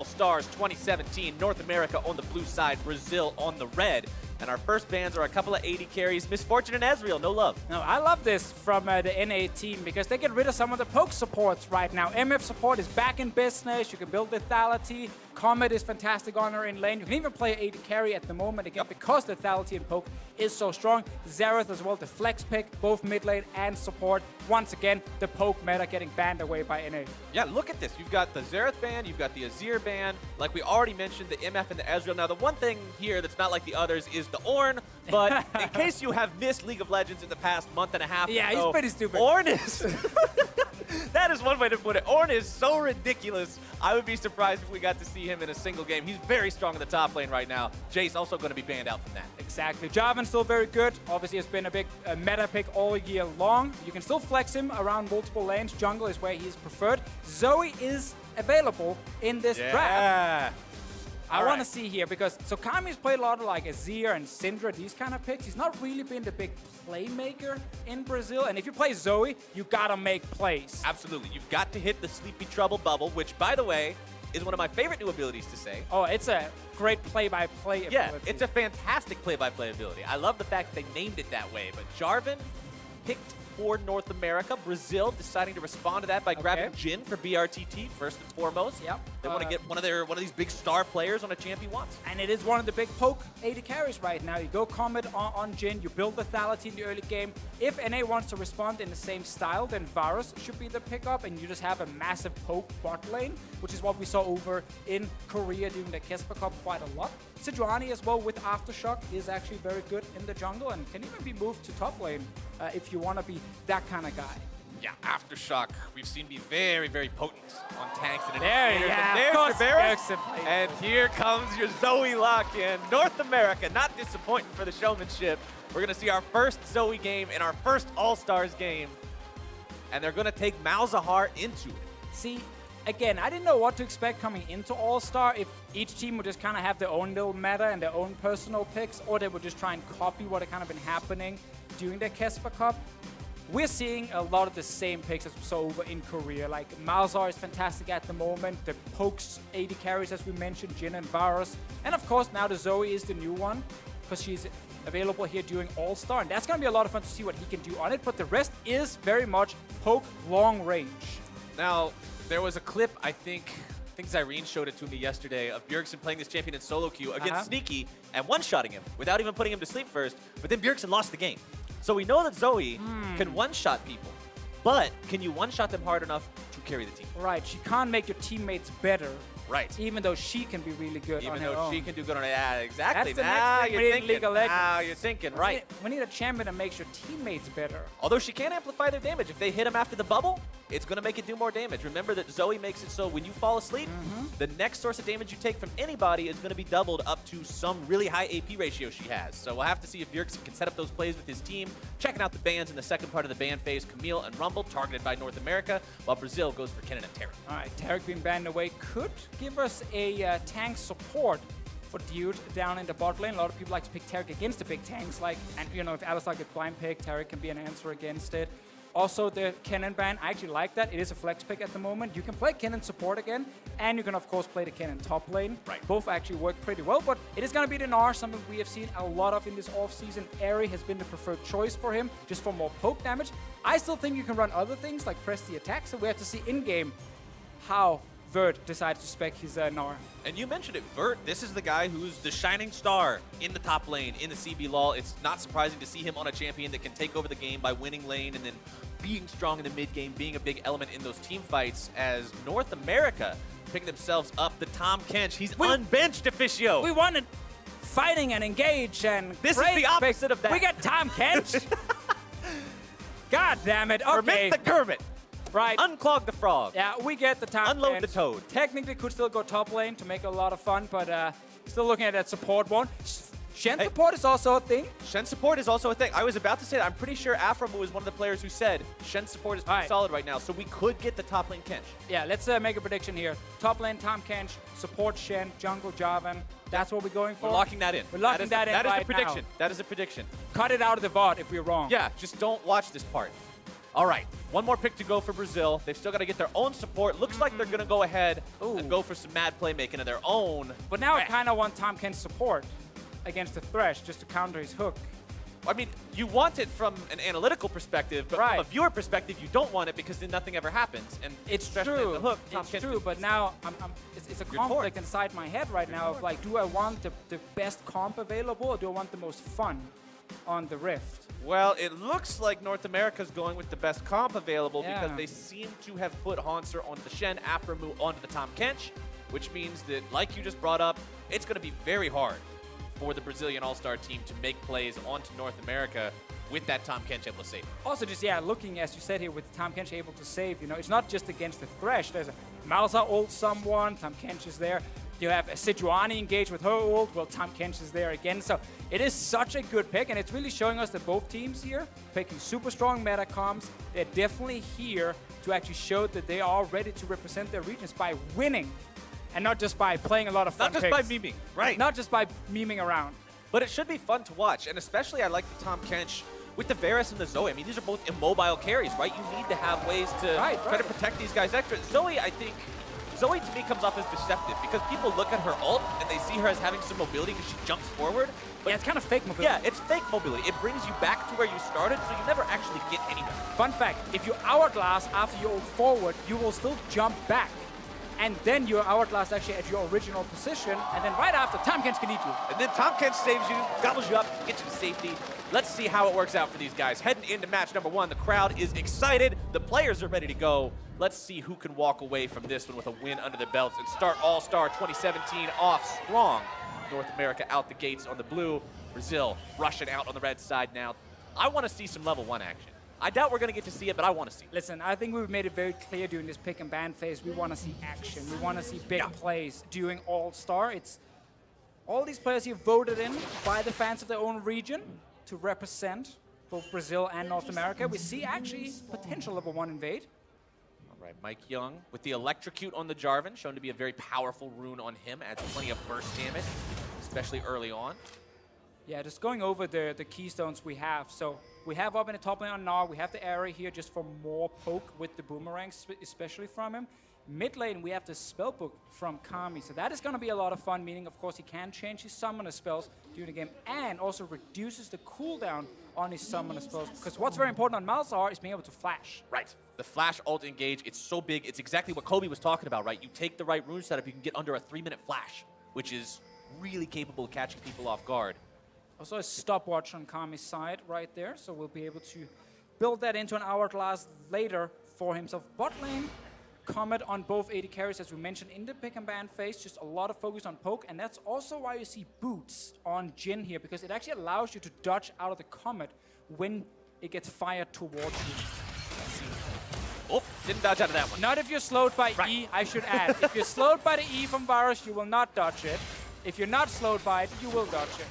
Stars 2017, North America on the blue side, Brazil on the red. And our first bans are a couple of 80 carries, Misfortune and Ezreal, no love. No, I love this from the NA team because they get rid of some of the poke supports right now. MF support is back in business. You can build lethality. Comet is fantastic on her in lane. You can even play 80 carry at the moment again because lethality and poke is so strong. Xerath as well, the flex pick, both mid lane and support. Once again, the poke meta getting banned away by NA. Yeah, look at this. You've got the Xerath ban, you've got the Azir ban. Like we already mentioned, the MF and the Ezreal. Now, the one thing here that's not like the others is the Ornn, but in case you have missed League of Legends in the past month and a half, yeah, he's pretty stupid. Ornn is that is one way to put it. Ornn is so ridiculous. I would be surprised if we got to see him in a single game. He's very strong in the top lane right now. Jace also going to be banned out from that. Exactly. Jarvan's still very good. Obviously, it's been a big meta pick all year long. You can still flex him around multiple lanes. Jungle is where he's preferred. Zoe is available in this draft. I want to see here because so Kami's played a lot of like Azir and Syndra, these kind of picks. He's not really been the big playmaker in Brazil. And if you play Zoe, you gotta make plays. Absolutely. You've got to hit the Sleepy Trouble bubble, which, by the way, is one of my favorite new abilities to say. Oh, it's a great play-by-play ability. Yeah, it's a fantastic play-by-play ability. I love the fact that they named it that way. But Jarvan picked for North America. Brazil deciding to respond to that by grabbing Jhin for BRTT first and foremost. Yep. They want to get one of these big star players on a champion once. And it is one of the big poke 80 carries right now. You go Comet on Jhin, you build lethality in the early game. If NA wants to respond in the same style, then Varus should be the pickup, and you just have a massive poke bot lane, which is what we saw over in Korea during the Kesper Cup quite a lot. Sejuani as well with Aftershock is actually very good in the jungle and can even be moved to top lane if you want to be that kind of guy. Yeah, Aftershock we've seen be very, very potent on tanks and there's Bjergsen. And here comes your Zoe lock-in. North America, not disappointing for the showmanship. We're going to see our first Zoe game and our first All-Stars game. And they're going to take Malzahar into it. See, again, I didn't know what to expect coming into All-Star, if each team would just kind of have their own little meta and their own personal picks, or they would just try and copy what had kind of been happening during the Kesper Cup. We're seeing a lot of the same picks as we saw over in Korea. Like, Malzahar is fantastic at the moment. The pokes 80 carries, as we mentioned, Jhin and Varus. And of course, now the Zoe is the new one, because she's available here during All-Star. And that's going to be a lot of fun to see what he can do on it. But the rest is very much poke long range. Now, there was a clip, I think Zyrene showed it to me yesterday, of Bjergsen playing this champion in solo queue against Sneaky and one-shotting him without even putting him to sleep first. But then Bjergsen lost the game. So we know that Zoe can one-shot people. But can you one-shot them hard enough to carry the team? Right. She can't make your teammates better. Right. Even though she can be really good on her own. Even though she can do good on it. Yeah, exactly. That's the next thing we need in League of Legends. Now you're thinking, right. We need a champion that makes your teammates better. Although she can amplify their damage. If they hit him after the bubble, it's going to make it do more damage. Remember that Zoe makes it so when you fall asleep, the next source of damage you take from anybody is going to be doubled up to some really high AP ratio she has. So we'll have to see if Bjergsen can set up those plays with his team. Checking out the bans in the second part of the ban phase. Camille and Rumble targeted by North America, while Brazil goes for Kennen and Tarek. All right, Tarek being banned away could give us a tank support for Dude down in the bot lane. A lot of people like to pick Tarek against the big tanks, like, and you know, if Alistar gets blind pick, Tarek can be an answer against it. Also, the Kennen ban, I actually like that. It is a flex pick at the moment. You can play Kennen support again, and you can, of course, play the Kennen top lane. Right. Both actually work pretty well, but it is going to be the Gnar, something we have seen a lot of in this offseason. Aerie has been the preferred choice for him, just for more poke damage. I still think you can run other things, like press the attack, so we have to see in-game how Vert decides to spec his Gnar. And you mentioned it, Vert, this is the guy who's the shining star in the top lane, in the CB LoL. It's not surprising to see him on a champion that can take over the game by winning lane and then being strong in the mid game, being a big element in those team fights, as North America picking themselves up the Tahm Kench. He's unbenched officio. We wanted fighting and engage, and this is the opposite of that. We got Tahm Kench. God damn it. Okay. Permit the Kermit. Right. Unclog the frog. Yeah, we get the Tahm Unload Kench. the toad. Technically could still go top lane to make it a lot of fun, but still looking at that support one. Shen support is also a thing. Shen support is also a thing. I was about to say that. I'm pretty sure Aframu was one of the players who said Shen support is pretty solid right now, so we could get the top lane Kench. Yeah, let's make a prediction here. Top lane Tahm Kench, support Shen, jungle Jarvan. That's what we're going for. We're locking that in. We're locking that in right That is a prediction. now. That is a prediction. Cut it out of the VOD if we're wrong. Yeah, just don't watch this part. All right, one more pick to go for Brazil. They've still got to get their own support. Looks like they're going to go ahead and go for some mad playmaking of their own. But now I kind of want Tahm Kench's support against the Thresh just to counter his hook. I mean, you want it from an analytical perspective, but from a viewer perspective, you don't want it because then nothing ever happens. And it's true. The hook, it's true, but now it's a conflict inside my head right now of like, do I want the best comp available or do I want the most fun on the Rift? Well, it looks like North America's going with the best comp available because they seem to have put Haunter onto the Shen, Aphromoo onto the Tahm Kench, which means that, like you just brought up, it's going to be very hard for the Brazilian All-Star team to make plays onto North America with that Tahm Kench able to save. Also, just, looking, as you said here, with Tahm Kench able to save, you know, it's not just against the Thresh. There's a Malzahar ult someone, Tahm Kench is there. You have a Sejuani engaged with her ult, well, Tahm Kench is there again. So it is such a good pick, and it's really showing us that both teams here, picking super strong meta comps, they're definitely here to actually show that they are ready to represent their regions by winning. And not just by playing a lot of fun Not just by memeing, right. Not just by memeing around. But it should be fun to watch, and especially I like the Tahm Kench with the Varus and the Zoe. I mean, these are both immobile carries, right? You need to have ways to try to protect these guys extra. Zoe, I think, Zoe to me comes off as deceptive because people look at her ult and they see her as having some mobility because she jumps forward. But it's kind of fake mobility. Yeah, it's fake mobility. It brings you back to where you started, so you never actually get anywhere. Fun fact, if you hourglass after you ult forward, you will still jump back. And then your hourglass actually at your original position, and then right after, Tahm Kench can eat you. And then Tahm Kench saves you, gobbles you up, gets you to safety. Let's see how it works out for these guys. Heading into match number 1, the crowd is excited. The players are ready to go. Let's see who can walk away from this one with a win under their belts and start All-Star 2017 off strong. North America out the gates on the blue. Brazil rushing out on the red side now. I want to see some level 1 action. I doubt we're going to get to see it, but I want to see it. Listen, I think we've made it very clear during this pick and ban phase. We want to see action. We want to see big plays during All-Star. It's all these players here voted in by the fans of their own region to represent both Brazil and North America. We see actually potential level 1 invade. All right, Mike Young with the Electrocute on the Jarvan, shown to be a very powerful rune on him, adds plenty of burst damage, especially early on. Yeah, just going over the keystones we have. So we have up in the top lane on Gnar, we have the area here just for more poke with the boomerangs, especially from him. Mid lane, we have the spellbook from Kami. So that is going to be a lot of fun, meaning, of course, he can change his summoner spells during the game and also reduces the cooldown on his summoner spells. Because what's very important on Malzahar is being able to flash. Right. The flash ult engage, it's so big. It's exactly what Kobe was talking about, right? You take the right rune setup, you can get under a 3-minute flash, which is really capable of catching people off guard. Also a stopwatch on Kami's side right there, so we'll be able to build that into an hourglass later for himself. Bot lane, Comet on both AD carries, as we mentioned in the pick and ban phase, just a lot of focus on poke, and that's also why you see boots on Jhin here, because it actually allows you to dodge out of the Comet when it gets fired towards you. Oh, didn't dodge out of that one. Not if you're slowed by E, I should add. If you're slowed by the E from Varus, you will not dodge it. If you're not slowed by it, you will dodge it.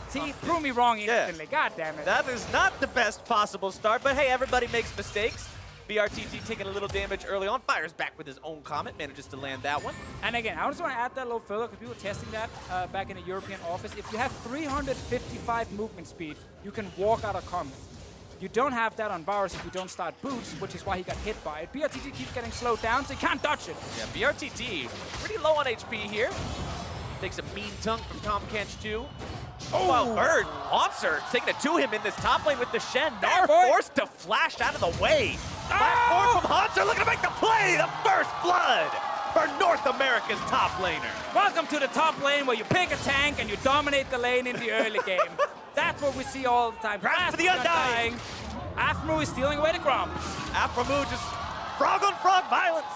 See, prove me wrong instantly. God damn it. That is not the best possible start, but hey, everybody makes mistakes. BRTT taking a little damage early on, fires back with his own Comet, manages to land that one. And again, I just want to add that little filler because we were testing that back in the European office. If you have 355 movement speed, you can walk out of Comet. You don't have that on Varus if you don't start boots, which is why he got hit by it. BRTT keeps getting slowed down, so he can't dodge it. Yeah, BRTT pretty low on HP here. Takes a mean tunk from Tahm Kench too. Oh, wow, Bird, Haunter taking it to him in this top lane with the Shen. Gnar forced to flash out of the way. Platform from Haunter looking to make the play. The first blood for North America's top laner. Welcome to the top lane where you pick a tank and you dominate the lane in the early game. That's what we see all the time. Grasp for the Undying. Aphromoo is stealing away the Grom. Aphromoo just frog on frog violence.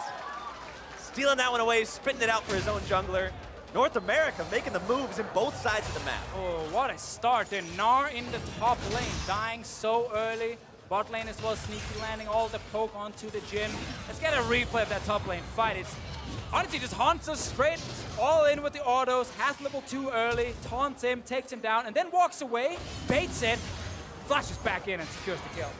Stealing that one away, spitting it out for his own jungler. North America making the moves in both sides of the map. Oh, what a start. They're Gnar in the top lane, dying so early. Bot lane as well, sneaky landing all the poke onto the Jhin. Let's get a replay of that top lane fight. It's honestly just Haunter straight, all in with the autos, has level 2 early, taunts him, takes him down, and then walks away, baits it, flashes back in and secures the kill.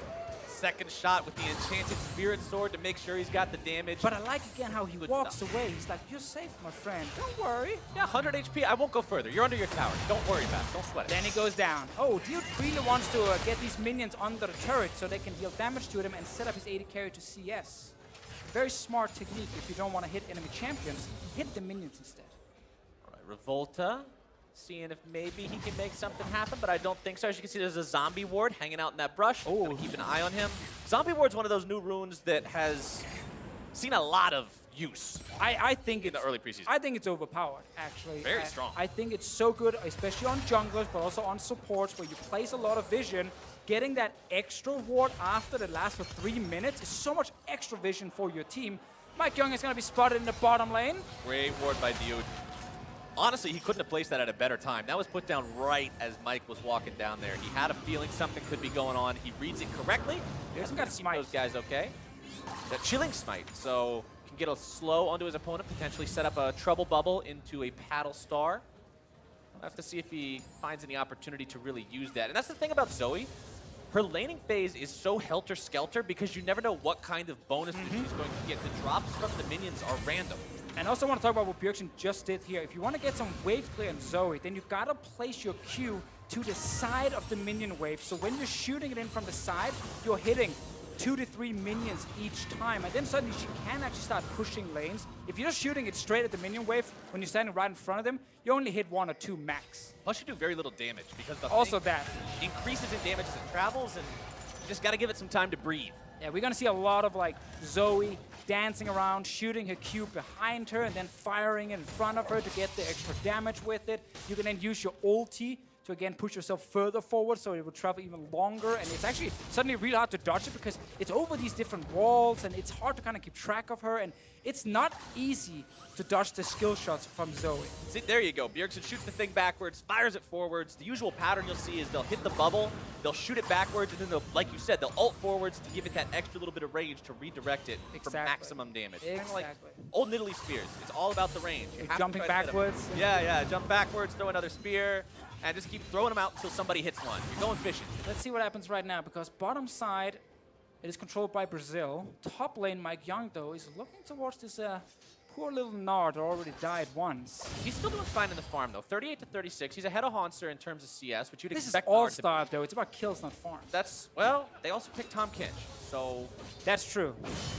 second shot with the Enchanted Spirit Sword to make sure he's got the damage. But I like, again, how he walks away. He's like, you're safe, my friend. Don't worry. Yeah, 100 HP. I won't go further. You're under your tower. Don't worry about it. Don't sweat it. Then he goes down. Oh, Dude really wants to get these minions under the turret so they can deal damage to them and set up his AD carry to CS. Very smart technique if you don't want to hit enemy champions. Hit the minions instead. All right, Revolta. Seeing if maybe he can make something happen, but I don't think so. As you can see, there's a zombie ward hanging out in that brush. Oh, keep an eye on him. Zombie ward's one of those new runes that has seen a lot of use. I think in the early preseason. I think it's overpowered, actually. Very strong. I think it's so good, especially on junglers, but also on supports where you place a lot of vision. Getting that extra ward after that lasts for 3 minutes is so much extra vision for your team. Mike Young is going to be spotted in the bottom lane. Great ward by Dude. Honestly, he couldn't have placed that at a better time. That was put down right as Mike was walking down there. He had a feeling something could be going on. He reads it correctly. He's got smite. Those guys okay. That chilling smite, so can get a slow onto his opponent, potentially set up a trouble bubble into a paddle star. We'll have to see if he finds any opportunity to really use that. And that's the thing about Zoe. Her laning phase is so helter-skelter because you never know what kind of bonuses she's going to get. The drops from the minions are random. And I also want to talk about what Bjergsen just did here. If you want to get some wave clear on Zoe, then you've got to place your Q to the side of the minion wave. So when you're shooting it in from the side, you're hitting 2 to 3 minions each time. And then suddenly she can actually start pushing lanes. If you're just shooting it straight at the minion wave, when you're standing right in front of them, you only hit 1 or 2 max. Plus you do very little damage because the also that increases in damage as it travels, and you just got to give it some time to breathe. Yeah, we're going to see a lot of like Zoe dancing around, shooting her Q behind her, and then firing in front of her to get the extra damage with it. You can then use your ulti to again push yourself further forward so it will travel even longer, and it's actually suddenly really hard to dodge it because it's over these different walls and it's hard to kind of keep track of her, and it's not easy to dodge the skill shots from Zoe. See, there you go. Bjergsen shoots the thing backwards, fires it forwards. The usual pattern you'll see is they'll hit the bubble, they'll shoot it backwards, and then they'll, like you said, they'll ult forwards to give it that extra little bit of range to redirect it for maximum damage. Exactly. Kind of like old Nidalee spears. It's all about the range. Jumping backwards. Yeah, jump backwards, throw another spear, and just keep throwing them out until somebody hits one. You're going fishing. Let's see what happens right now, because bottom side, it is controlled by Brazil. Top lane, Mike Young, though, is looking towards this poor little Nard that already died once. He's still doing fine in the farm, though. 38 to 36. He's ahead of Haunter in terms of CS, which you'd this expect. This is all-star, though. It's about kills, not farms. That's, well, they also picked Tom Kinch, so... That's true.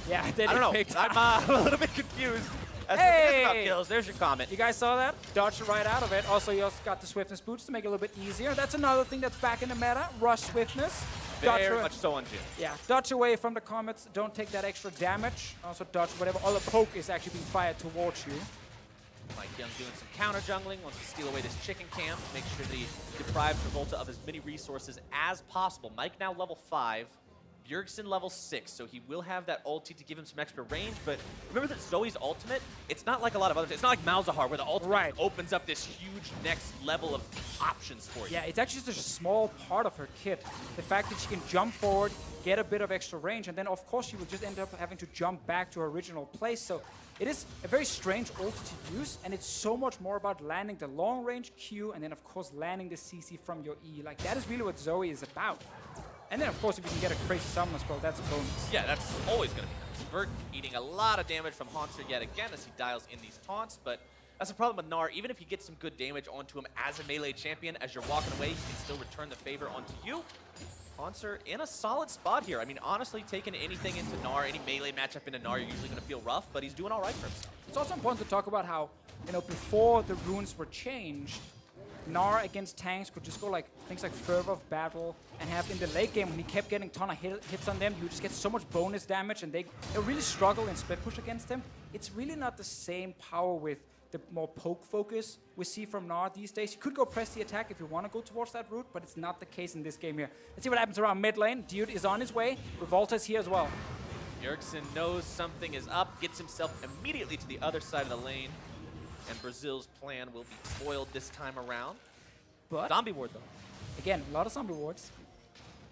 Yeah, they I don't know. I'm a little bit confused. Hey! About kills. There's your comment. You guys saw that? Dodged right out of it. Also, you also got the swiftness boots to make it a little bit easier. That's another thing that's back in the meta. Rush swiftness. Very much so on Jin. Yeah, dodge away from the comets. Don't take that extra damage. Also dodge whatever other poke is actually being fired towards you. Mike Young doing some counter jungling. Wants to steal away this chicken camp. Make sure that he deprives Revolta of as many resources as possible. Mike now level 5. Bjergsen level 6, so he will have that ulti to give him some extra range, but remember that Zoe's ultimate, it's not like a lot of others. It's not like Malzahar, where the ultimate opens up this huge next level of options for you. Yeah, it's actually just a small part of her kit. The fact that she can jump forward, get a bit of extra range, and then of course she will just end up having to jump back to her original place. So it is a very strange ulti to use, and it's so much more about landing the long range Q, and then of course landing the CC from your E. Like, that is really what Zoe is about. And then, of course, if you can get a crazy summon spell, that's a bonus. Yeah, that's always going to be nice. Vert eating a lot of damage from Haunter yet again as he dials in these taunts, but that's the problem with Gnar. Even if you get some good damage onto him as a melee champion, as you're walking away, he can still return the favor onto you. Haunter in a solid spot here. I mean, honestly, taking anything into Gnar, any melee matchup into Gnar, you're usually going to feel rough, but he's doing all right for himself. It's also important to talk about how, you know, before the runes were changed, Gnar against tanks could just go like things like Fervor of Battle, and have in the late game when he kept getting a ton of hits on them, you just get so much bonus damage, and they really struggle in split push against them. It's really not the same power with the more poke focus we see from Gnar these days. You could go press the attack if you want to go towards that route, but it's not the case in this game here. Let's see what happens around mid lane. Dude is on his way. Revolta is here as well. Bjergsen knows something is up, gets himself immediately to the other side of the lane, and Brazil's plan will be foiled this time around. But zombie ward, though. Again, a lot of zombie wards.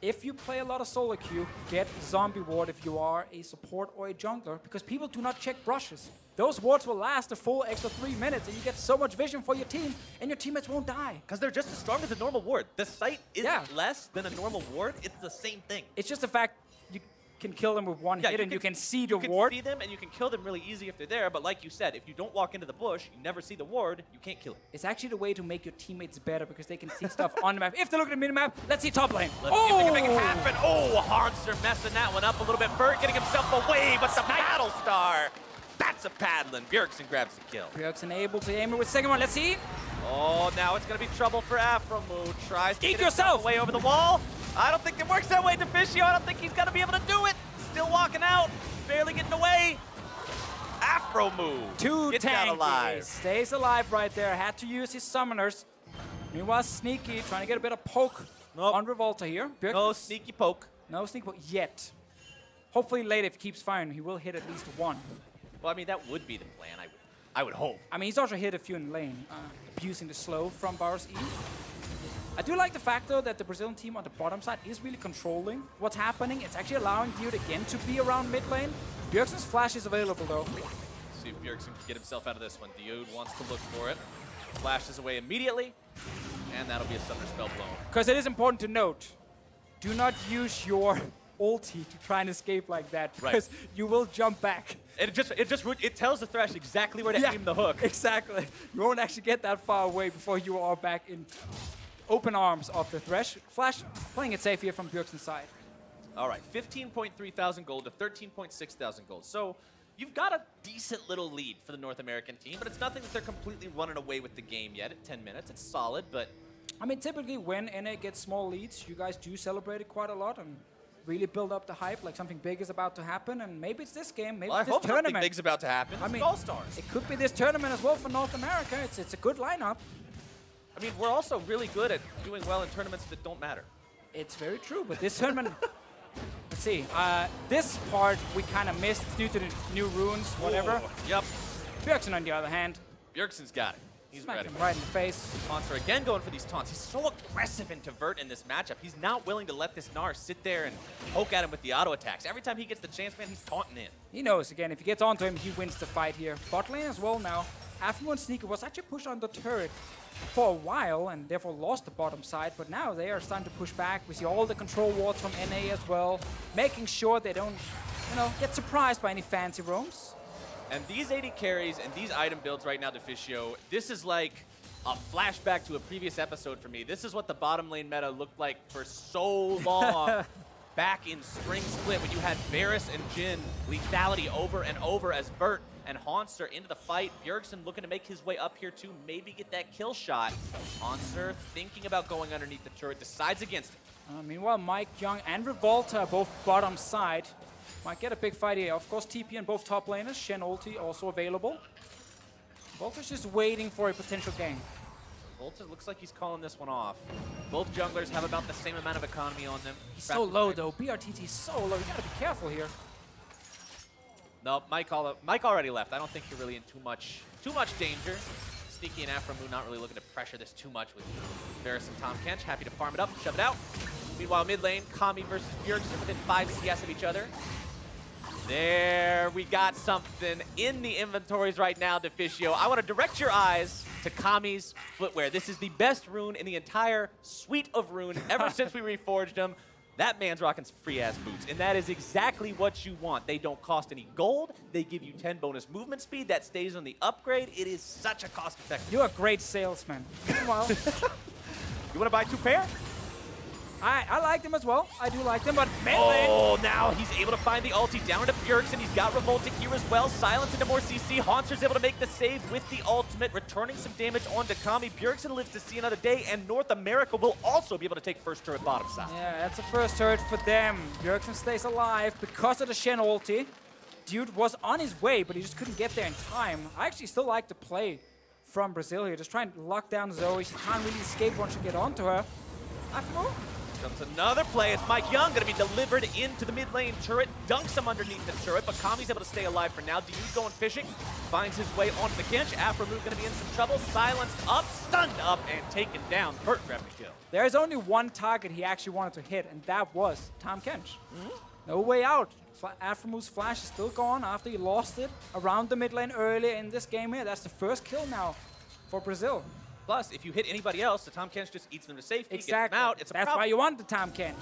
If you play a lot of solo queue, get zombie ward if you are a support or a jungler, because people do not check brushes. Those wards will last a full extra 3 minutes, and you get so much vision for your team, and your teammates won't die. Because they're just as strong as a normal ward. The sight isn't less than a normal ward. It's the same thing. It's just the fact you can kill them with one hit, and you can see the You ward. can see them, and you can kill them really easy if they're there. But like you said, if you don't walk into the bush, you never see the ward, you can't kill it. It's actually the way to make your teammates better because they can see stuff on the map. If they look at the minimap, let's see top lane. Let's see if they can make it happen. Oh, Harnster messing that one up a little bit. Bert getting himself away, but the Battle Star. That's a paddling. Bjergsen grabs the kill. Bjergsen able to aim it with second one. Let's see. Oh, now it's going to be trouble for Afromoo. Tries to Eat get yourself away over the wall. I don't think it works that way, Deficio. I don't think he's going to be able to do it. Still walking out. Barely getting away. Afromoo gets out Tanky alive. stays alive right there. Had to use his summoners. Meanwhile, Sneaky trying to get a bit of poke on Revolta here. Bjergsen, No sneaky poke. no sneaky poke yet. Hopefully later, if he keeps firing, he will hit at least one. Well, I mean, that would be the plan, I would hope. I mean, he's also hit a few in lane, abusing the slow from Bar's E. I do like the fact, though, that the Brazilian team on the bottom side is really controlling what's happening. It's actually allowing Dude again to be around mid lane. Bjergsen's flash is available, though. See if Bjergsen can get himself out of this one. Dude wants to look for it. Flashes away immediately, and that'll be a Sunder Spell blown. Because it is important to note, do not use your ulti to try and escape like that, because you will jump back. It tells the Thresh exactly where to aim the hook. Exactly. You won't actually get that far away before you are back in open arms of the Thresh. Flash playing it safe here from Bjergsen's side. All right, 15.3 thousand gold to 13.6 thousand gold. So you've got a decent little lead for the North American team, but it's nothing that they're completely running away with the game yet at 10 minutes. It's solid, but... I mean, typically when NA gets small leads, you guys do celebrate it quite a lot and really build up the hype, like something big is about to happen, and maybe it's this game, maybe it's this tournament. Something big's about to happen. I mean, All-Stars. it could be this tournament as well for North America. It's a good lineup. I mean, we're also really good at doing well in tournaments that don't matter. It's very true, but this tournament... Let's see. This part we kind of missed. It's due to the new runes, whatever. Ooh, yep. Bjergsen, on the other hand, Bjergsen's got it. He's smacked ready. him right in the face. Monster again going for these taunts. He's so aggressive into Vert in this matchup. He's not willing to let this Gnar sit there and poke at him with the auto attacks. Every time he gets the chance, man, he's taunting in. He knows, again, if he gets onto him, he wins the fight here. Bot lane as well now. Aftermoon and Sneaker was actually pushed on the turret for a while and therefore lost the bottom side, but now they are starting to push back. We see all the control wards from NA as well, making sure they don't, get surprised by any fancy roams. And these AD carries and these item builds right now, Deficio, this is like a flashback to a previous episode for me. This is what the bottom lane meta looked like for so long. Back in Spring Split when you had Varus and Jhin lethality over and over as Vert and Haunster into the fight. Bjergsen looking to make his way up here too, maybe get that kill shot. Haunster thinking about going underneath the turret, decides against it. Meanwhile, Mike Young and Revolta are both bottom side. Might get a big fight here. Of course, TP and both top laners. Shen ulti also available. Revolta's just waiting for a potential gank. Volta looks like he's calling this one off. Both junglers have about the same amount of economy on them. He's so low, though. BRTT is so low. You gotta be careful here. No, Mike already left. I don't think you're really in too much danger. Sneaky and Afromoo not really looking to pressure this too much with Varus and Tahm Kench. Happy to farm it up, shove it out. Meanwhile, mid lane, Kami versus Bjergsen within 5 CS of each other. There, we got something in the inventories right now, Deficio. I want to direct your eyes to Kami's footwear. This is the best rune in the entire suite of rune ever since we reforged them. That man's rocking some free-ass boots, and that is exactly what you want. They don't cost any gold. They give you 10 bonus movement speed. That stays on the upgrade. It is such a cost-effective. You're a great salesman. Meanwhile, you want to buy 2 pair? I like them as well. I do like them, but melee. Oh, now he's able to find the ulti down into Bjergsen. He's got Revolta here as well. Silence into more CC. Haunter's able to make the save with the ultimate, returning some damage onto Kami. Bjergsen lives to see another day, and North America will also be able to take first turret bottom side. Yeah, that's the first turret for them. Bjergsen stays alive because of the Shen ulti. Dude was on his way, but he just couldn't get there in time. I actually still like the play from Brazil here. Just trying to lock down Zoe. She can't really escape once you get onto her. Aftermoon. Comes another play. It's Mike Young going to be delivered into the mid lane turret. Dunks him underneath the turret, but Kami's able to stay alive for now. Dude going fishing. Finds his way onto the Kench. Afromoo going to be in some trouble. Silenced up, stunned up, and taken down. Bert grabbed the kill. There's only one target he actually wanted to hit, and that was Tahm Kench. No way out. Afromoo's flash is still gone after he lost it around the mid lane earlier in this game here. That's the first kill now for Brazil. Plus, if you hit anybody else, the Tahm Kench just eats them to safety, Exactly. gets them out. It's a That's problem. why you want the Tahm Kench.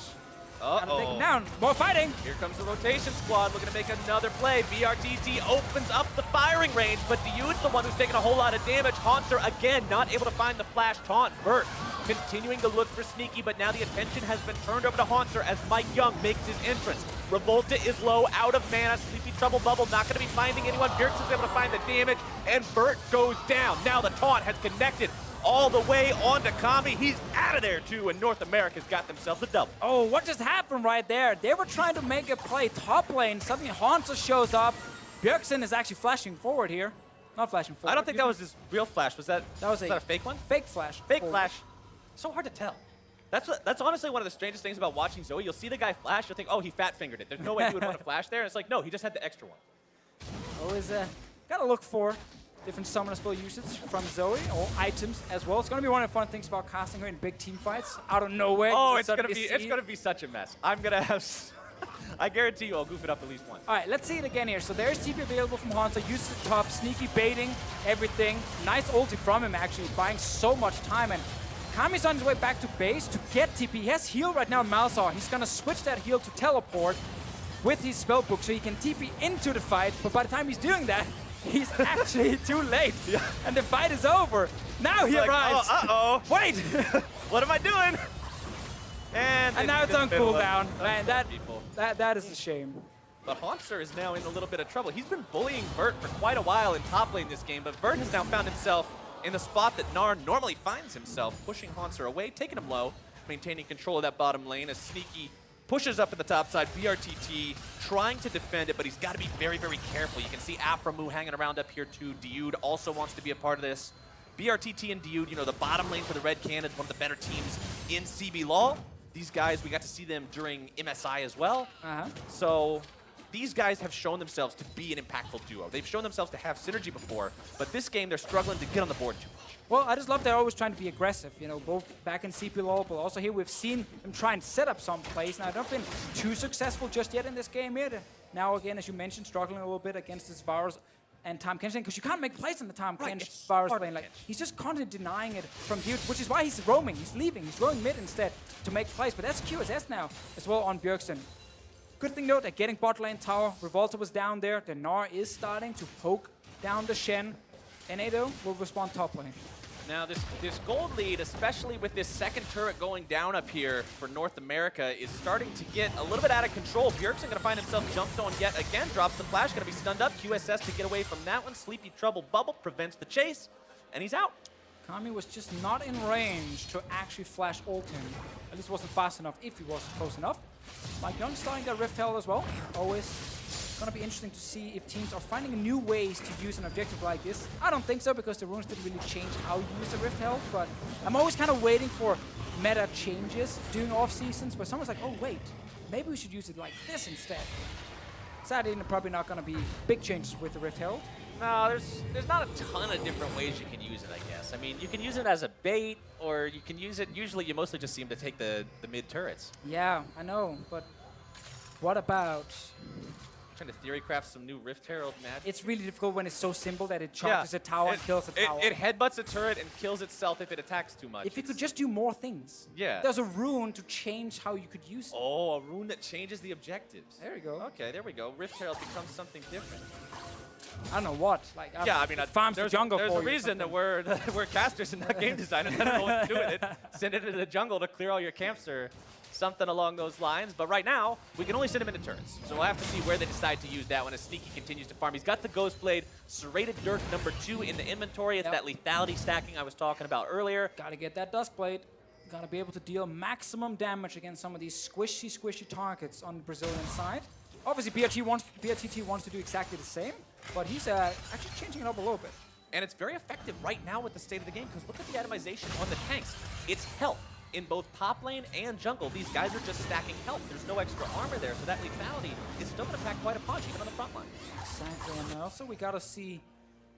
Gotta take him down. More fighting. Here comes the rotation squad looking to make another play. BRTT opens up the firing range, but Diyu's the one who's taking a whole lot of damage. Haunter, again, not able to find the flash taunt. Vert continuing to look for Sneaky, but now the attention has been turned over to Haunter as Mike Young makes his entrance. Revolta is low, out of mana. Sleepy Trouble Bubble not going to be finding anyone. Bjergsen's able to find the damage, and Vert goes down. Now the taunt has connected all the way on to Kami. He's out of there too, and North America's got themselves a double. Oh, what just happened right there? They were trying to make a play top lane. Suddenly Haunter shows up. Bjergsen is actually flashing forward here. Not flashing forward. I don't think that was his real flash. Was that a fake one? Fake flash. Fake flash. So hard to tell. That's honestly one of the strangest things about watching Zoe. You'll see the guy flash, you'll think, oh, he fat-fingered it. There's no way he would want to flash there. And it's like, no, he just had the extra one. Always gotta look for different summoner spell usage from Zoe, or items as well. It's gonna be one of the fun things about casting her in big team fights out of nowhere. Oh, it's gonna be such a mess. I'm gonna have. I guarantee you, I'll goof it up at least once. All right, let's see it again here. So there's TP available from Haunter. Uses the top, Sneaky baiting everything. Nice ulti from him actually, buying so much time. And Kami's on his way back to base to get TP. He has heal right now, Malzahar. He's gonna switch that heal to teleport with his spellbook so he can TP into the fight. But by the time he's doing that, he's actually too late. Yeah. And the fight is over. Now he arrives. Oh, Wait! What am I doing? And now it's on cooldown. Man, that is a shame. But Haunter is now in a little bit of trouble. He's been bullying Vert for quite a while in top lane this game, but Vert has now found himself in the spot that Gnar normally finds himself, pushing Haunter away, taking him low, maintaining control of that bottom lane as Sneaky pushes up in the top side. BRTT trying to defend it, but he's got to be very, very careful. You can see Aframu hanging around up here too. Diyud also wants to be a part of this. BRTT and Diyud, you know, the bottom lane for the Red Can is one of the better teams in CB LoL. These guys, we got to see them during MSI as well. So these guys have shown themselves to be an impactful duo. They've shown themselves to have synergy before, but this game they're struggling to get on the board too much. Well, I just love they're always trying to be aggressive, you know, both back in CP LoL, but also here we've seen them try and set up some plays. Now, they've not been too successful just yet in this game here. Now, again, as you mentioned, struggling a little bit against this Varus and Tahm Kench lane, because you can't make plays in the Tahm Kench Varus lane. Like, he's just constantly denying it from Diyud, which is why he's roaming. He's leaving. He's going mid instead to make plays, but that's QSS now as well on Bjergsen. Good thing, though, they're getting bot lane tower. Revolta was down there. The Gnar is starting to poke down the Shen. NA, though, will respond top lane. Now, this gold lead, especially with this second turret going down up here for North America, is starting to get a little bit out of control. Bjergsen going to find himself jumped on yet again. Drops the flash, going to be stunned up. QSS to get away from that one. Sleepy Trouble Bubble prevents the chase, and he's out. Kami was just not in range to actually flash ult him. At least wasn't fast enough if he was close enough. Mike Young starting that Rift Herald as well. Always gonna be interesting to see if teams are finding new ways to use an objective like this. I don't think so, because the runes didn't really change how you use the Rift Herald, but I'm always kind of waiting for meta changes during off seasons where someone's like, oh wait, maybe we should use it like this instead. Sadly, probably not gonna be big changes with the Rift Herald. No, there's not a ton of different ways you can use it, I guess. I mean, you can use it as a bait, or you can use it, usually you mostly just seem to take the mid turrets. Yeah, I know, but what about... Trying to theory craft some new Rift Herald magic. It's really difficult when it's so simple that it charges a tower and kills a tower. It headbutts a turret and kills itself if it attacks too much. If you could just do more things. Yeah. There's a rune to change how you could use it. Oh, a rune that changes the objectives. There we go. Okay, there we go. Rift Herald becomes something different. I don't know what. Like, yeah, I mean, farms the jungle there's for a reason that we're casters and not game designers. I don't know what to do with it. Send it into the jungle to clear all your camps or something along those lines. But right now, we can only send him into turrets. So we'll have to see where they decide to use that when as Sneaky continues to farm. He's got the Ghost Blade, Serrated Dirt #2 in the inventory. It's that lethality stacking I was talking about earlier. Gotta get that Dusk Blade. Gotta be able to deal maximum damage against some of these squishy targets on the Brazilian side. Obviously, BRTT wants to do exactly the same, but he's actually changing it up a little bit. And it's very effective right now with the state of the game, because look at the atomization on the tanks. It's health in both top lane and jungle. These guys are just stacking health. There's no extra armor there, so that lethality is still going to pack quite a punch, even on the front line. Exactly, and also we got to see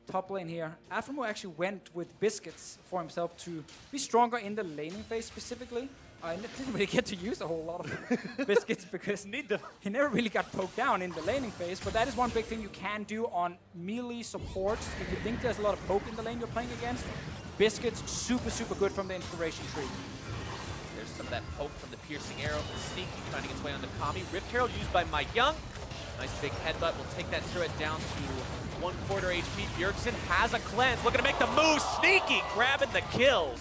top lane here. Aframu actually went with Biscuits for himself to be stronger in the laning phase specifically. I didn't really get to use a whole lot of Biscuits because he never really got poked down in the laning phase, but that is one big thing you can do on melee supports. If you think there's a lot of poke in the lane you're playing against, Biscuits super good from the inspiration tree. There's some of that poke from the piercing arrow from Sneaky, trying to get his way onto Kami. Rift Herald used by Mike Young. Nice big headbutt will take that turret down to 1/4 HP. Bjergsen has a cleanse, looking to make the move. Sneaky grabbing the kills.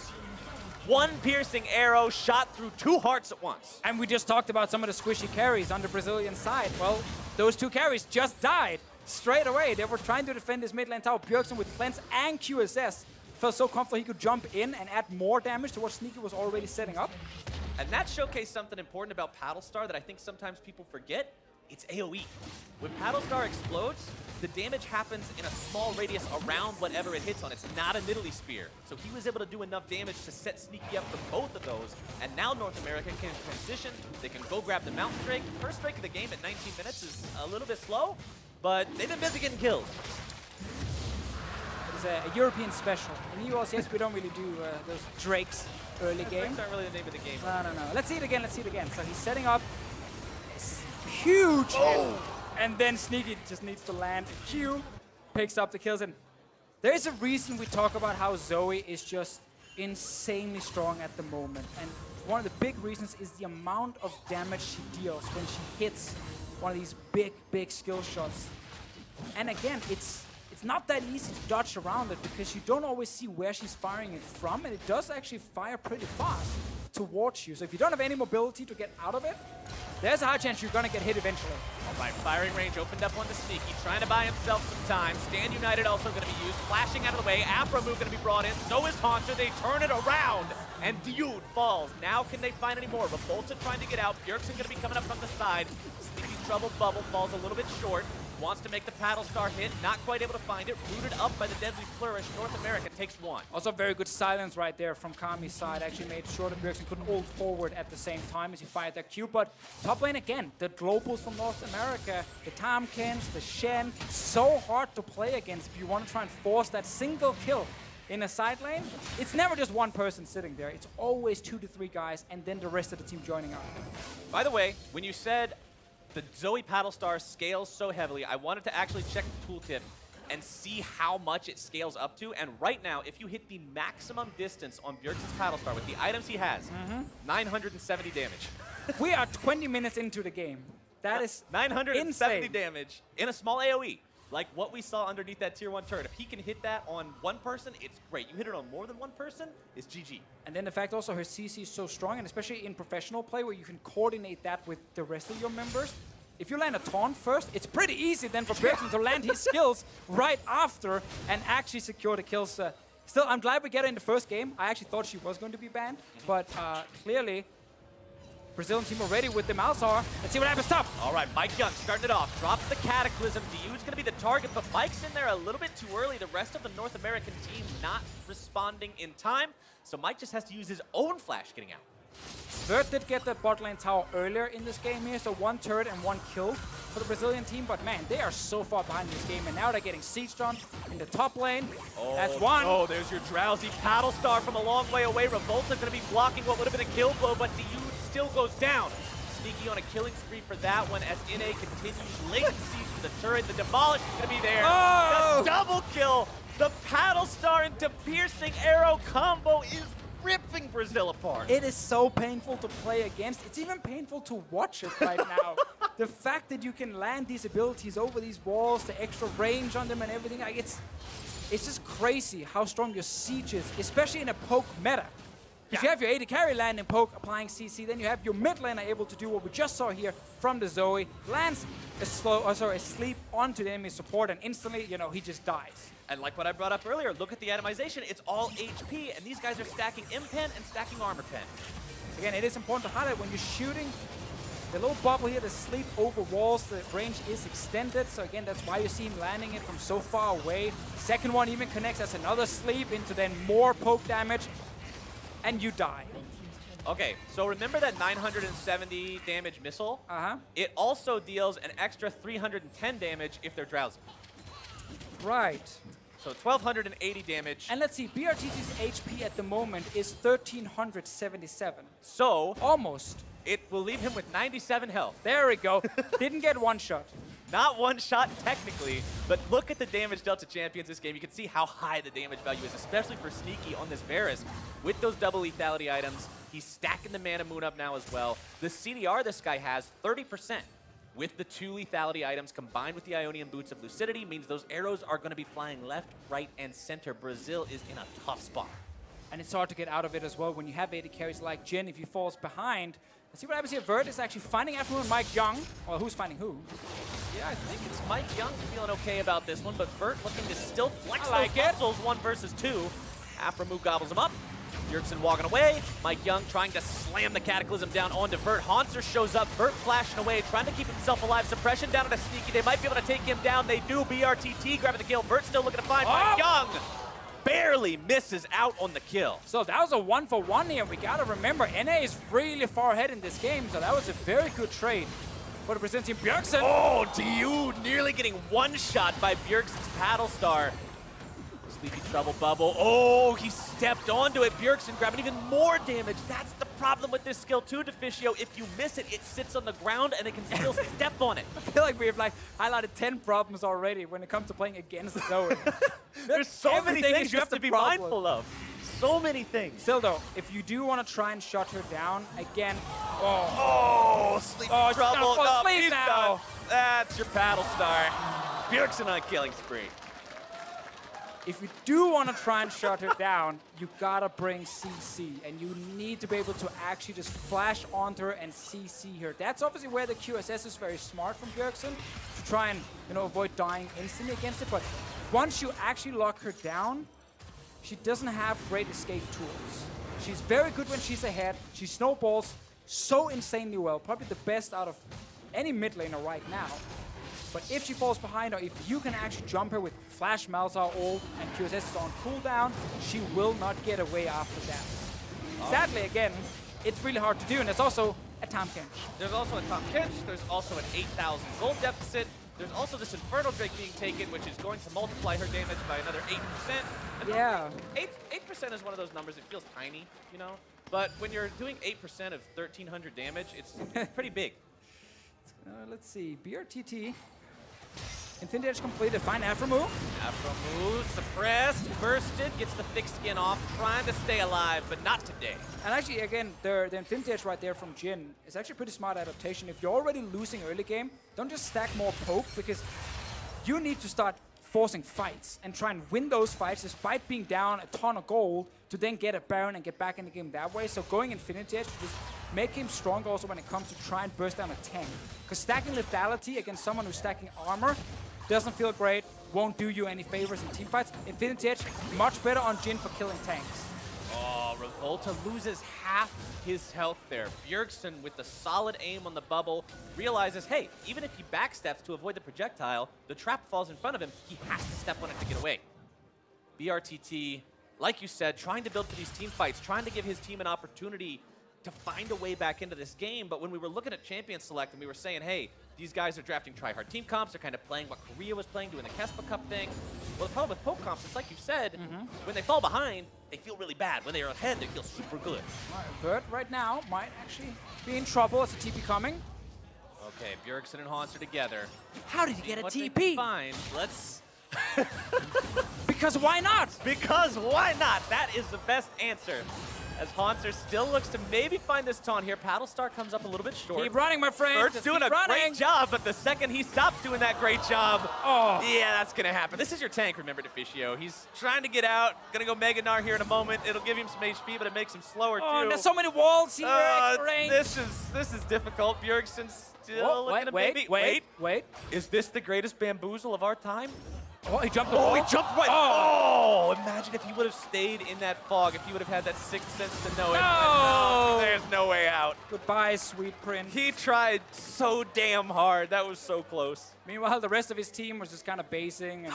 One piercing arrow shot through 2 hearts at once. And we just talked about some of the squishy carries on the Brazilian side. Well, those 2 carries just died straight away. They were trying to defend this mid lane tower. Bjergsen with cleanse and QSS felt so comfortable he could jump in and add more damage to what Sneaky was already setting up. And that showcased something important about Paddlestar that I think sometimes people forget. It's AoE. When Paddlestar explodes, the damage happens in a small radius around whatever it hits on. It's not a Nidalee Spear. So he was able to do enough damage to set Sneaky up for both of those. And now North America can transition. They can go grab the Mountain Drake. First Drake of the game at 19 minutes is a little bit slow, but they've been busy getting killed. It's a European special. In the US, yes, we don't really do those Drakes early game. Drakes aren't really the name of the game. No. Let's see it again, let's see it again. So he's setting up huge hit, and then Sneaky just needs to land a Q, picks up the kills, and there's a reason we talk about how Zoe is just insanely strong at the moment, and one of the big reasons is the amount of damage she deals when she hits one of these big skill shots. And again, it's not that easy to dodge around it because you don't always see where she's firing it from, and it does actually fire pretty fast towards you. So if you don't have any mobility to get out of it, there's a high chance you're going to get hit eventually. All right, firing range opened up onto Sneaky, trying to buy himself some time. Stand United also going to be used, flashing out of the way. Afro move going to be brought in, so is Haunter. They turn it around, and Dude falls. Now can they find any more? Revolta trying to get out. Bjergsen going to be coming up from the side. Sneaky's troubled bubble falls a little bit short. Wants to make the Paddlestar hit, not quite able to find it. Rooted up by the Deadly Flourish. North America takes 1. Also very good silence right there from Kami's side. Actually made sure that Bjergsen couldn't ult forward at the same time as he fired that Q. But top lane again, the globals from North America, the Tamkins, the Shen, so hard to play against if you want to try and force that single kill in a side lane. It's never just one person sitting there. It's always 2 to 3 guys and then the rest of the team joining up. By the way, when you said the Zoe Paddlestar scales so heavily, I wanted to actually check the tooltip and see how much it scales up to. And right now, if you hit the maximum distance on Bjergsen's Paddlestar with the items he has, 970 damage. We are 20 minutes into the game. That is 970 insane. damage in a small AoE. Like what we saw underneath that tier 1 turret. If he can hit that on one person, it's great. You hit it on more than one person, it's GG. And then the fact also her CC is so strong, and especially in professional play where you can coordinate that with the rest of your members. If you land a taunt first, it's pretty easy then for Bjergsen to land his skills right after and actually secure the kills. Still, I'm glad we get her in the first game. I actually thought she was going to be banned, but clearly Brazilian team already with the Malzahar. Let's see what happens top. All right, Mike Young starting it off. Drops the Cataclysm. Diu's going to be the target, but Mike's in there a little bit too early. The rest of the North American team not responding in time. So Mike just has to use his own flash getting out. Vert did get the bot lane tower earlier in this game here, so 1 turret and 1 kill for the Brazilian team. But man, they are so far behind this game, and now they're getting sieged on in the top lane. Oh, that's 1. Oh, there's your drowsy Paddlestar from a long way away. Revolta's going to be blocking what would have been a kill blow, but Diu still goes down. Sneaky on a killing spree for that one as NA continues latency for the turret. The demolish is going to be there. Oh! The double kill. The Paddlestar into piercing arrow combo is ripping Brazil apart. It is so painful to play against. It's even painful to watch it right now. The fact that you can land these abilities over these walls, the extra range on them and everything, like it's just crazy how strong your siege is, especially in a poke meta. If you have your AD carry landing poke, applying CC, then you have your mid laner able to do what we just saw here from the Zoe. Lands a sleep onto the enemy support, and instantly, you know, he just dies. And like what I brought up earlier, look at the atomization. It's all HP, and these guys are stacking Impen and stacking Armor Pen. Again, it is important to highlight when you're shooting the little bubble here, the sleep over walls, the range is extended. So again, that's why you see him landing it from so far away. Second one even connects as another sleep into then more poke damage. And you die. Okay, so remember that 970 damage missile? It also deals an extra 310 damage if they're drowsy. Right. So 1280 damage. And let's see, BRTT's HP at the moment is 1377. So almost. It will leave him with 97 health. There we go. Didn't get one shot. Not one shot technically, but look at the damage dealt to champions this game. You can see how high the damage value is, especially for Sneaky on this Varus. With those double lethality items, he's stacking the Mana Moon up now as well. The CDR this guy has, 30%. With the 2 lethality items combined with the Ionian Boots of Lucidity means those arrows are going to be flying left, right, and center. Brazil is in a tough spot. And it's hard to get out of it as well when you have AD carries like Jin. If he falls behind, let's see what happens here. Vert is actually finding Afro and Mike Young. Well, who's finding who? Yeah, I think it's Mike Young feeling okay about this one, but Vert looking to still flex I like those muscles 1 versus 2. Afro gobbles him up. Bjergsen walking away. Mike Young trying to slam the Cataclysm down onto Vert. Haunter shows up. Vert flashing away, trying to keep himself alive. Suppression down on a Sneaky. They might be able to take him down. They do. BRTT grabbing the kill. Vert still looking to find Mike Young. Barely misses out on the kill. So that was a 1-for-1 here. We gotta remember, NA is really far ahead in this game, so that was a very good trade for the Brazilian team. Bjergsen. Oh, DU nearly getting one-shot by Bjergsen's Paddle Star. Sleepy Trouble Bubble. Oh, he stepped onto it. Bjergsen grabbing even more damage. That's the problem with this skill too, Deficio. If you miss it, it sits on the ground and it can still step on it. I feel like we've highlighted 10 problems already when it comes to playing against Zoe. There's so many things you have to be mindful of. So many things. Still though, if you do want to try and shut her down, again, Sleepy Trouble. Oh, sleep now. Done. That's your Paddle Star. Bjergsen on a killing spree. If you do want to try and shut her down, you gotta bring CC, and you need to be able to actually just flash onto her and CC her. That's obviously where the QSS is very smart from Bjergsen, to try and avoid dying instantly against it. But once you actually lock her down, she doesn't have great escape tools. She's very good when she's ahead. She snowballs so insanely well, probably the best out of any mid laner right now. But if she falls behind, or if you can actually jump her with Flash, Malzahar, ult, and QSS is on cooldown, she will not get away after that. Sadly, again, it's really hard to do, and there's also a Tahm Kench. There's also a Tahm Kench, there's also an 8,000 gold deficit, there's also this Infernal Drake being taken, which is going to multiply her damage by another 8%. And yeah. 8% is one of those numbers, it feels tiny, But when you're doing 8% of 1,300 damage, it's pretty big. Let's see, BRTT. Infinity Edge completed, find Afro. Afro suppressed, bursted, gets the thick skin off, trying to stay alive, but not today. And actually, again, the Infinity Edge right there from Jin is actually a pretty smart adaptation. If you're already losing early game, don't just stack more poke, because you need to start forcing fights and try and win those fights despite being down a ton of gold to then get a Baron and get back in the game that way. So going Infinity Edge just make him stronger also when it comes to try and burst down a tank. Because stacking lethality against someone who's stacking armor doesn't feel great, won't do you any favors in team fights. Infinity Edge, much better on Jin for killing tanks. Oh, Revolta loses half his health there. Bjergsen, with the solid aim on the bubble, realizes, hey, even if he backsteps to avoid the projectile, the trap falls in front of him, he has to step on it to get away. BRTT, like you said, trying to build for these team fights, trying to give his team an opportunity to find a way back into this game. But when we were looking at Champion Select and we were saying, hey, these guys are drafting try-hard team comps, they're kind of playing what Korea was playing, doing the Kespa Cup thing. Well, the problem with poke comps, it's like you said, when they fall behind, they feel really bad. When they're ahead, they feel super good. Vert right now might actually be in trouble as a TP coming. Okay, Bjergsen and Haunter together. How did he get a what TP? Fine, let's... Because why not? Because why not? That is the best answer. As Haunter still looks to maybe find this taunt here. Paddle Star comes up a little bit short. Keep running, my friend. Bert's doing a great job, but the second he stops doing that great job, yeah, that's going to happen. This is your tank, remember, Deficio. He's trying to get out. Going to go Mega Gnar here in a moment. It'll give him some HP, but it makes him slower, too. And there's so many walls here, extra range. This is difficult. Bjergsen's still looking to maybe... Wait. Is this the greatest bamboozle of our time? Oh, he jumped the wall. He jumped right. Oh, imagine if he would have stayed in that fog, if he would have had that sixth sense to know it. No, there's no way out. Goodbye, sweet prince. He tried so damn hard. That was so close. Meanwhile, the rest of his team was just kind of basing and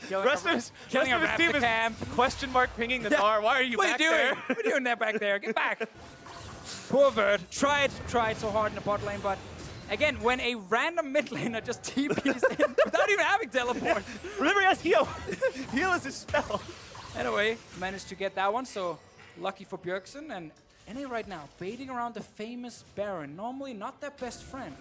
killing rest of his team camp. is question mark pinging the Gnar. Why are you back there? What are you doing there back there? Get back. Poor Vert. Tried so hard in the bot lane, but again, when a random mid laner just TPs in without even having teleport. Remember, he has heal. Heal is his spell. Anyway, managed to get that one, so lucky for Bjergsen. And NA right now, baiting around the famous Baron. Normally not their best friend.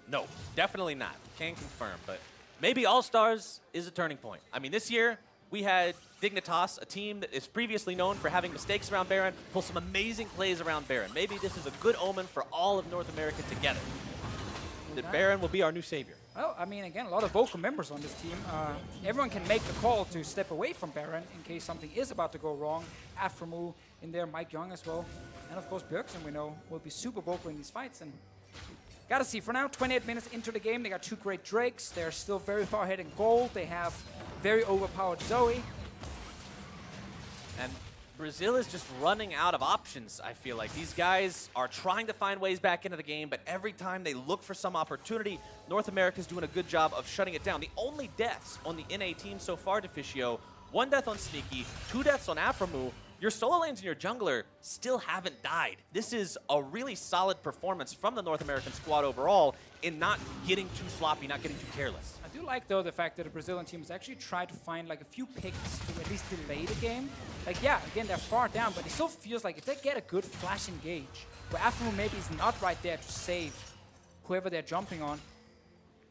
No, definitely not. Can confirm, but maybe All-Stars is a turning point. I mean, this year, we had Dignitas, a team that is previously known for having mistakes around Baron, pull some amazing plays around Baron. Maybe this is a good omen for all of North America together. That Baron will be our new savior. Well, I mean, again, a lot of vocal members on this team. Everyone can make the call to step away from Baron in case something is about to go wrong. Aframu in there, Mike Young as well. And of course, Bjergsen, we know, will be super vocal in these fights. And gotta see, for now, 28 minutes into the game, they got 2 great Drakes. They're still very far ahead in gold. They have very overpowered Zoe. And Brazil is just running out of options, I feel like. These guys are trying to find ways back into the game, but every time they look for some opportunity, North America's doing a good job of shutting it down. The only deaths on the NA team so far, Deficio, 1 death on Sneaky, 2 deaths on Aframu. Your solo lanes and your jungler still haven't died. This is a really solid performance from the North American squad overall in not getting too sloppy, not getting too careless. I do like, though, the fact that the Brazilian team has actually tried to find like a few picks to at least delay the game. Like, yeah, again, they're far down, but it still feels like if they get a good flash engage, where Aframu maybe is not right there to save whoever they're jumping on,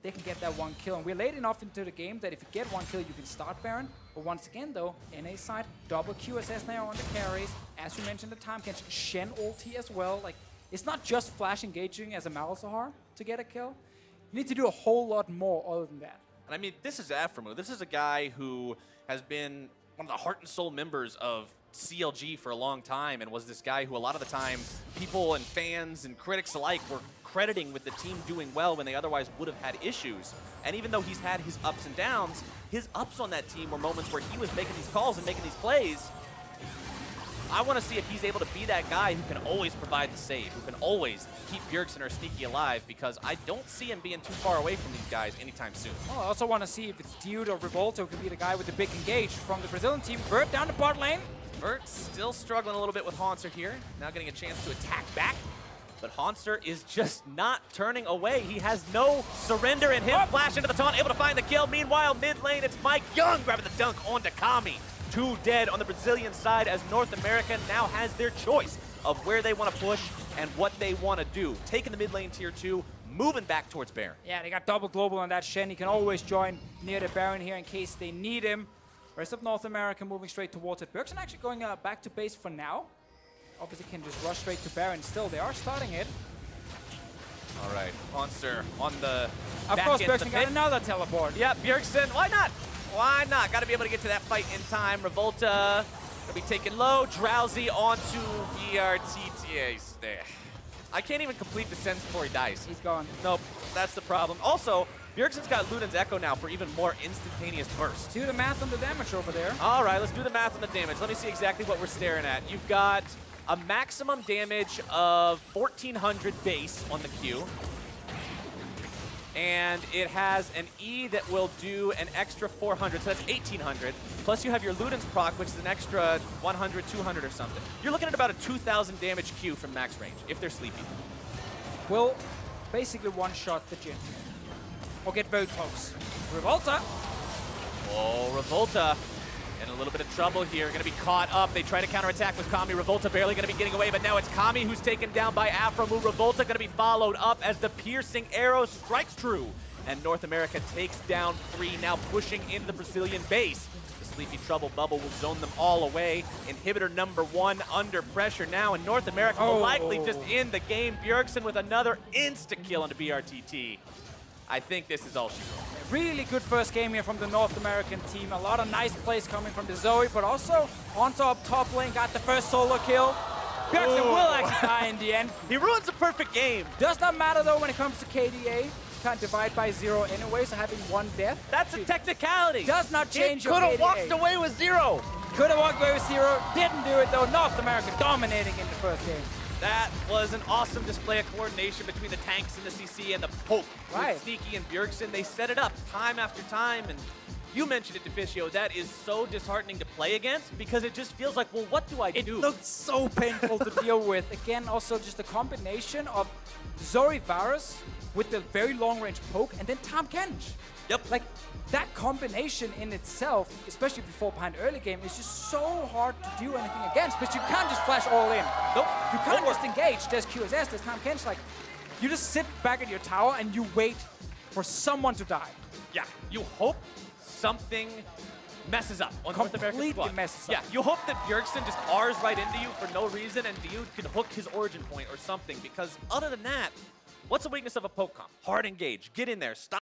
they can get that 1 kill. And we're late enough into the game that if you get 1 kill, you can start Baron. But once again, though, NA side, double QSS now on the carries. As you mentioned, the time catch, Shen ulti as well. Like, it's not just flash engaging as a Malzahar to get a kill. You need to do a whole lot more other than that. And I mean, this is Aframu. This is a guy who has been one of the heart and soul members of CLG for a long time and was this guy who a lot of the time people and fans and critics alike were crediting with the team doing well when they otherwise would have had issues. And even though he's had his ups and downs, his ups on that team were moments where he was making these calls and making these plays. I want to see if he's able to be that guy who can always provide the save, who can always keep Bjergsen or Sneaky alive, because I don't see him being too far away from these guys anytime soon. Well, I also want to see if it's Dude or Revolta who can be the guy with the big engage from the Brazilian team. Vert down the bot lane. Vert still struggling a little bit with Haunter here, now getting a chance to attack back. But Haunter is just not turning away. He has no surrender in him. Flash into the taunt, able to find the kill. Meanwhile, mid lane, it's Mike Young grabbing the dunk onto Kami. 2 dead on the Brazilian side as North America now has their choice of where they want to push and what they want to do. Taking the mid lane tier 2, moving back towards Baron. Yeah, they got double global on that Shen. He can always join near the Baron here in case they need him. Rest of North America moving straight towards it. Bjergsen actually going back to base for now. Obviously can just rush straight to Baron. Still, they are starting it. All right, Haunter on the Of course, Bjergsen got another teleport. Yeah, Bjergsen, why not? Why not? Got to be able to get to that fight in time. Revolta gonna be taken low. Drowsy onto BRTT. He's there. I can't even complete the sentence before he dies. He's gone. Nope, that's the problem. Also, Bjergsen's got Luden's Echo now for even more instantaneous burst. Do the math on the damage over there. All right, let's do the math on the damage. Let me see exactly what we're staring at. You've got a maximum damage of 1,400 base on the Q. And it has an E that will do an extra 400, so that's 1,800. Plus you have your Luden's proc, which is an extra 100, 200 or something. You're looking at about a 2,000 damage Q from max range, if they're sleepy. Will basically one-shot the Jhin. Or get very close. Revolta. Oh, Revolta in a little bit of trouble here. Going to be caught up. They try to counterattack with Kami. Revolta barely going to be getting away, but now it's Kami who's taken down by Aframu. Revolta going to be followed up as the piercing arrow strikes true. And North America takes down 3, now pushing into the Brazilian base. The Sleepy Trouble bubble will zone them all away. Inhibitor number 1 under pressure now, and North America will likely just end the game. Bjergsen with another insta-kill onto BRTT. I think this is all she wrote. Really good first game here from the North American team. A lot of nice plays coming from the Zoe, but also on top lane got the first solo kill. Bjergsen will actually die in the end. He ruins a perfect game. Does not matter though when it comes to KDA. You can't divide by 0 anyway, so having 1 death. That's a technicality. Does not change your KDA. Could have KDA. walked away with 0. Could have walked away with 0. Didn't do it though. North America dominating in the first game. That was an awesome display of coordination between the tanks and the CC and the Pope. Right. With Sneaky and Bjergsen, they set it up time after time, and you mentioned it, Deficio, that is so disheartening to play against because it just feels like, well, what do I do? It looked so painful to deal with. Again, also just a combination of Zoe Varus with the very long-range poke and then Tahm Kench. Yep. Like, that combination in itself, especially if you fall behind early game, is just so hard to do anything against, but you can't just flash all in. Nope. You can't just engage. There's QSS, there's Tahm Kench. Like, You just sit back at your tower and you wait for someone to die. Yeah, you hope something messes up on North American Completely squad. messes up. Yeah, you hope that Bjergsen just R's right into you for no reason and you can hook his origin point or something, because other than that, what's the weakness of a poke comp? Hard engage, get in there, stop.